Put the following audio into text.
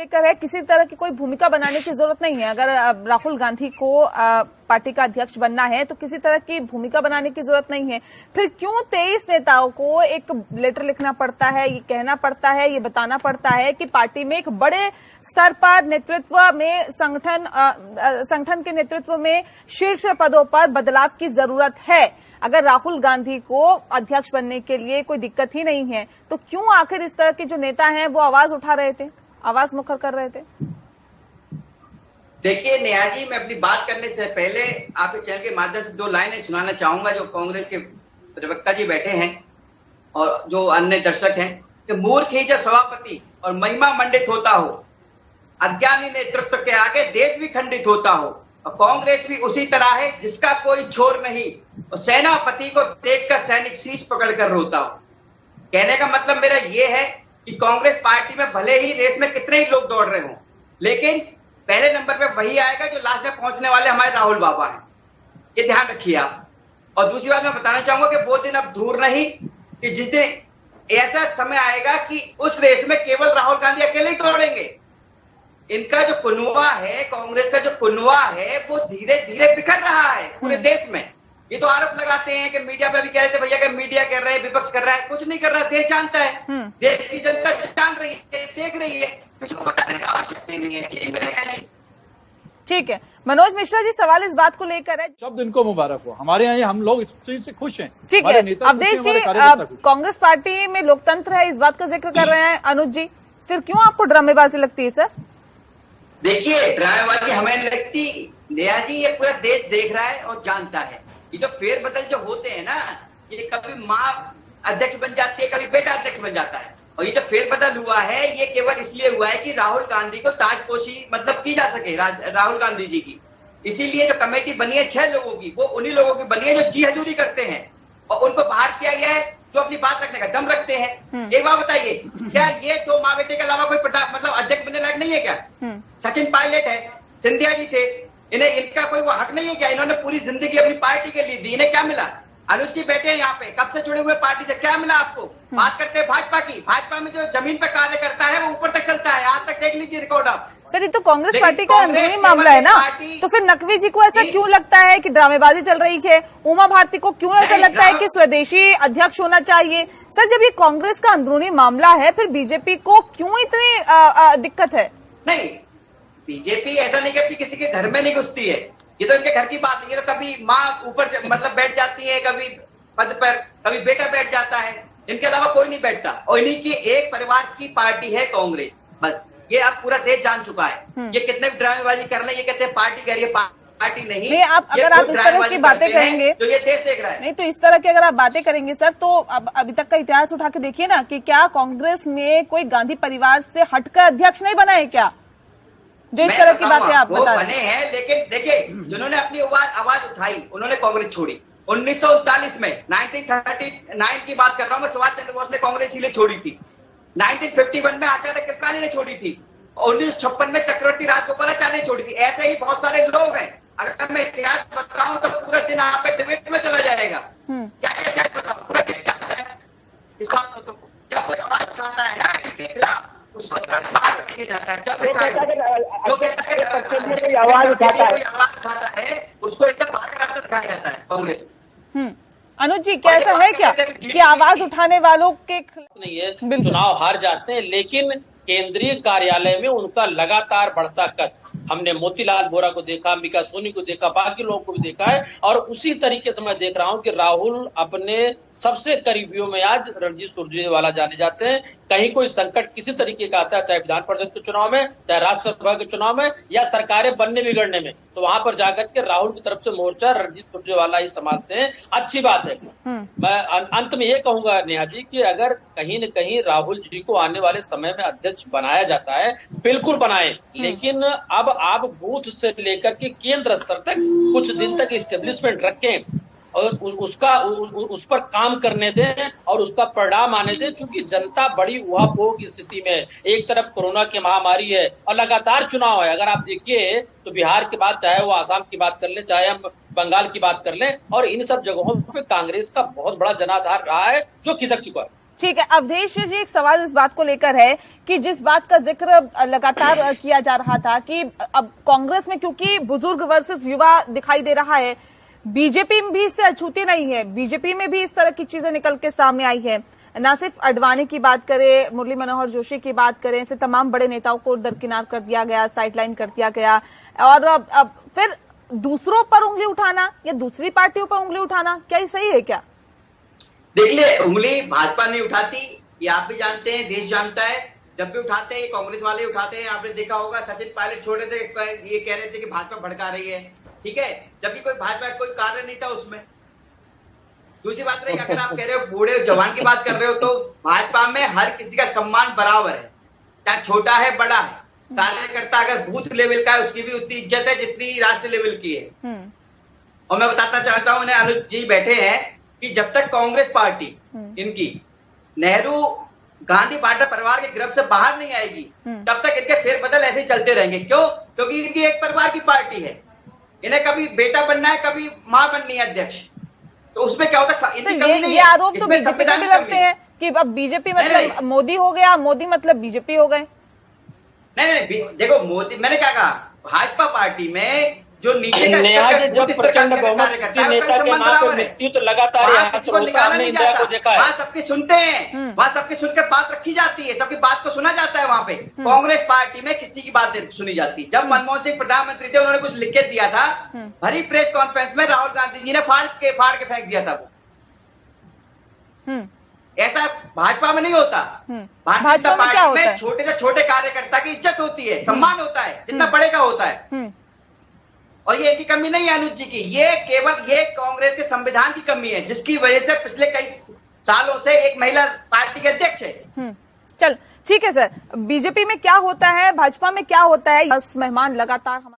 लेकर है, किसी तरह की कोई भूमिका बनाने की जरूरत नहीं है। अगर राहुल गांधी को पार्टी का अध्यक्ष बनना है तो किसी तरह की भूमिका बनाने की जरूरत नहीं है। फिर क्यों 23 नेताओं को एक लेटर लिखना पड़ता है, ये कहना पड़ता है, ये बताना पड़ता है कि पार्टी में एक बड़े स्तर पर नेतृत्व में संगठन के नेतृत्व में शीर्ष पदों पर बदलाव की जरूरत है। अगर राहुल गांधी को अध्यक्ष बनने के लिए कोई दिक्कत ही नहीं है तो क्यों आखिर इस तरह के जो नेता हैं वो आवाज उठा रहे थे, आवाज मुखर कर रहे थे? देखिए नेहा जी, मैं अपनी बात करने से पहले आपके चैनल के माध्यम से 2 लाइनें सुनाना चाहूंगा जो कांग्रेस के प्रवक्ता जी बैठे हैं और जो अन्य दर्शक हैं कि मूर्ख ही जब सभापति और महिमा मंडित होता हो, अज्ञानी नेतृत्व के आगे देश भी खंडित होता हो, और कांग्रेस भी उसी तरह है जिसका कोई छोर नहीं और सेनापति को देखकर सैनिक शीश पकड़कर रोता हो। कहने का मतलब मेरा यह है कि कांग्रेस पार्टी में भले ही रेस में कितने ही लोग दौड़ रहे हों, लेकिन पहले नंबर पे वही आएगा जो लास्ट में पहुंचने वाले हमारे राहुल बाबा हैं। ये ध्यान रखिए आप। और दूसरी बात मैं बताना चाहूंगा कि वो दिन अब दूर नहीं कि जिस दिन ऐसा समय आएगा कि उस रेस में केवल राहुल गांधी अकेले ही दौड़ेंगे। इनका जो कुनवा है, कांग्रेस का जो कुनवा है, वो धीरे धीरे बिखर रहा है पूरे देश में। ये तो आरोप लगाते हैं कि मीडिया पे भी कह रहे थे भैया कि मीडिया कर रहे हैं, विपक्ष कर रहा है, कुछ नहीं कर रहा है। देश जानता है, देश की जनता जान रही है, देख रही है, किसी को बताने की आवश्यकता नहीं है। ठीक है, मनोज मिश्रा जी, सवाल इस बात को लेकर है। शब्द इनको मुबारक हो, हमारे यहाँ हम लोग इस चीज से खुश हैं। ठीक है, अवधेश जी, कांग्रेस पार्टी में लोकतंत्र है, इस बात का जिक्र कर रहे हैं अनुज जी, फिर क्यों आपको ड्रामेबाजी लगती है सर? देखिए, ड्रामेबाजी हमें नहीं लगती नेहा जी, ये पूरा देश देख रहा है और जानता है। ये जो फेरबदल जो होते हैं ना, ये कभी माँ अध्यक्ष बन जाती है, कभी बेटा अध्यक्ष बन जाता है। और ये जो फेरबदल हुआ है ये केवल इसलिए हुआ है कि राहुल गांधी को ताजपोशी मतलब की जा सके, राहुल गांधी जी की। इसीलिए जो कमेटी बनी है 6 लोगों की, वो उन्हीं लोगों की बनी है जो जी हजूरी करते हैं और उनको बाहर किया गया है जो अपनी बात रखने का दम रखते हैं। एक बात बताइए, क्या ये 2 माँ बेटे के अलावा कोई मतलब अध्यक्ष बनने लायक नहीं है क्या? सचिन पायलट है, सिंधिया जी थे, इनका कोई वो हक नहीं है क्या? इन्होंने पूरी जिंदगी अपनी पार्टी के लिए दी, इन्हें क्या मिला? अनुज जी बैठे हैं यहाँ पे, कब से जुड़े हुए पार्टी से, क्या मिला आपको? बात करते हैं भाजपा की, भाजपा में जो जमीन पर कार्य करता है वो ऊपर तक चलता है, आज तक देख लीजिए रिकॉर्ड आप। सर ये तो कांग्रेस पार्टी का अंदरूनी मामला है ना, तो फिर नकवी जी को ऐसा क्यों लगता है कि ड्रामेबाजी चल रही है? उमा भारती को क्यों ऐसा लगता है कि स्वदेशी अध्यक्ष होना चाहिए? सर जब ये कांग्रेस का अंदरूनी मामला है फिर बीजेपी को क्यों इतनी दिक्कत है? नहीं, बीजेपी ऐसा नहीं करती, किसी के घर में नहीं घुसती है, ये तो इनके घर की बात है। ये तो कभी माँ ऊपर मतलब बैठ जाती है, कभी पद पर, कभी बेटा बैठ जाता है, इनके अलावा कोई नहीं बैठता। और इन्हीं की एक परिवार की पार्टी है कांग्रेस, बस। ये अब पूरा देश जान चुका है। ये कितने भी ड्रामेबाजी कर ले, ये कहते हैं पार्टी कह रही है, पार्टी नहीं। आप अगर आप इस तरह की बातें करेंगे तो ये देश देख रहा है। नहीं तो इस तरह की अगर आप बातें करेंगे सर, तो अब अभी तक का इतिहास उठा के देखिए ना कि क्या कांग्रेस में कोई गांधी परिवार से हटकर अध्यक्ष नहीं बना है क्या, जो इस तरह की बातें आप बता रहे हैं? बने हैं, लेकिन देखिए जिन्होंने अपनी आवाज उठाई उन्होंने कांग्रेस छोड़ी। 1939 में 1939 की बात कर रहा हूं मैं, सुभाष चंद्र बोस ने कांग्रेस इसीलिए छोड़ी थी। 1951 में आचार्य कृपलानी ने छोड़ी थी और 1956 में चक्रवर्ती राजगोपालाचार्य ने छोड़ी थी। ऐसे ही बहुत सारे लोग हैं, अगर मैं इतिहास बताऊं तो पूरा दिन यहाँ पे डिबेट में चला जाएगा। क्या पूरा दिन चलता है इसका, तो जब कोई आवाज उठाता है ना उसको बाहर रखा जाता है, जब आवाज उठाता है उसको एकदम बाहर रखा जाता है कांग्रेस। अनुज जी क्या ऐसा है क्या कि आवाज उठाने वालों के नहीं है, चुनाव हार जाते हैं, लेकिन केंद्रीय कार्यालय में उनका लगातार बढ़ता कद हमने मोतीलाल वोरा को देखा, अंबिका सोनी को देखा, बाकी लोगों को भी देखा है। और उसी तरीके से मैं देख रहा हूं कि राहुल अपने सबसे करीबियों में आज रणजीत सुरजेवाला जाने जाते हैं। कहीं कोई संकट किसी तरीके का आता है, चाहे विधान परिषद के चुनाव में, चाहे राज्यसभा के चुनाव में, या सरकारें बनने बिगड़ने में, तो वहां पर जाकर के राहुल की तरफ से मोर्चा रणजीत सुरजेवाला ही संभालते हैं। अच्छी बात है। मैं अंत में ये कहूंगा नेहा जी कि अगर कहीं न कहीं राहुल जी को आने वाले समय में अध्यक्ष बनाया जाता है, बिल्कुल बनाए, लेकिन अब आप बूथ से लेकर के केंद्र स्तर तक कुछ दिन तक इस्टेब्लिशमेंट रखें और उस पर काम करने दें और उसका परिणाम आने दें, क्योंकि जनता बड़ी उहापोह की स्थिति में है। एक तरफ कोरोना की महामारी है और लगातार चुनाव है। अगर आप देखिए तो बिहार के बाद चाहे वो आसाम की बात कर ले, चाहे हम बंगाल की बात कर लें, और इन सब जगहों पे कांग्रेस का बहुत बड़ा जनाधार रहा है जो खिसक चुका है। ठीक है अवधेश जी, एक सवाल इस बात को लेकर है कि जिस बात का जिक्र लगातार किया जा रहा था कि अब कांग्रेस में क्योंकि बुजुर्ग वर्सेस युवा दिखाई दे रहा है, बीजेपी में भी इससे अछूती नहीं है, बीजेपी में भी इस तरह की चीजें निकल के सामने आई है। ना सिर्फ अडवाणी की बात करें, मुरली मनोहर जोशी की बात करें, ऐसे तमाम बड़े नेताओं को दरकिनार कर दिया गया, साइडलाइन कर दिया गया, और अब फिर दूसरों पर उंगली उठाना या दूसरी पार्टियों पर उंगली उठाना, क्या ये सही है क्या? देखिए, उंगली भाजपा नहीं उठाती, ये आप भी जानते हैं, देश जानता है। जब भी उठाते हैं कांग्रेस वाले उठाते हैं। आपने देखा होगा सचिन पायलट छोड़े थे, ये कह रहे थे कि भाजपा भड़का रही है, ठीक है, जबकि कोई भाजपा कोई कार्य नहीं था उसमें। दूसरी बात रही, अगर आप कह रहे हो बूढ़े जवान की बात कर रहे हो, तो भाजपा में हर किसी का सम्मान बराबर है, चाहे छोटा है बड़ा है। कार्यकर्ता अगर बूथ लेवल का है उसकी भी उतनी इज्जत है जितनी राष्ट्र लेवल की है। और मैं बताना चाहता हूं, उन्हें अनुज जी बैठे हैं कि जब तक कांग्रेस पार्टी इनकी नेहरू गांधी पार्टी परिवार के गिरफ्त से बाहर नहीं आएगी, तब तक इनके फेरबदल ऐसे ही चलते रहेंगे। क्यों? क्योंकि इनकी एक परिवार की पार्टी है, इन्हें कभी बेटा बनना है, कभी मां बननी है अध्यक्ष। तो उसमें क्या होता है, इनकी कमी नहीं ये है। आरोप तो बीजेपी पे भी लगते हैं कि अब बीजेपी मतलब मोदी हो गया, मोदी मतलब बीजेपी हो गए। नहीं, देखो मोदी, मैंने क्या कहा, भाजपा पार्टी में जो नीचे का जब प्रचंड बहुमत किसी नेता के नाम पे मिलती तो लगातार यहाँ से होता, हमने इंडिया को देखा है। वहाँ सबके सुनते हैं, वहाँ सबके सुनकर बात रखी जाती है, सबकी बात को सुना जाता है। वहाँ पे कांग्रेस पार्टी में किसी की बात नहीं सुनी जाती। जब मनमोहन सिंह प्रधानमंत्री थे, उन्होंने कुछ लिख के दिया था, भरी प्रेस कॉन्फ्रेंस में राहुल गांधी जी ने फाड़ के फेंक दिया था वो। ऐसा भाजपा में नहीं होता। भारतीय जनता पार्टी में छोटे से छोटे कार्यकर्ता की इज्जत होती है, सम्मान होता है, जितना बड़े का होता है। और ये इनकी कमी नहीं है अनुज जी की, ये केवल ये कांग्रेस के संविधान की कमी है, जिसकी वजह से पिछले कई सालों से एक महिला पार्टी के अध्यक्ष है। चल ठीक है सर, बीजेपी में क्या होता है, भाजपा में क्या होता है, 10 मेहमान लगातार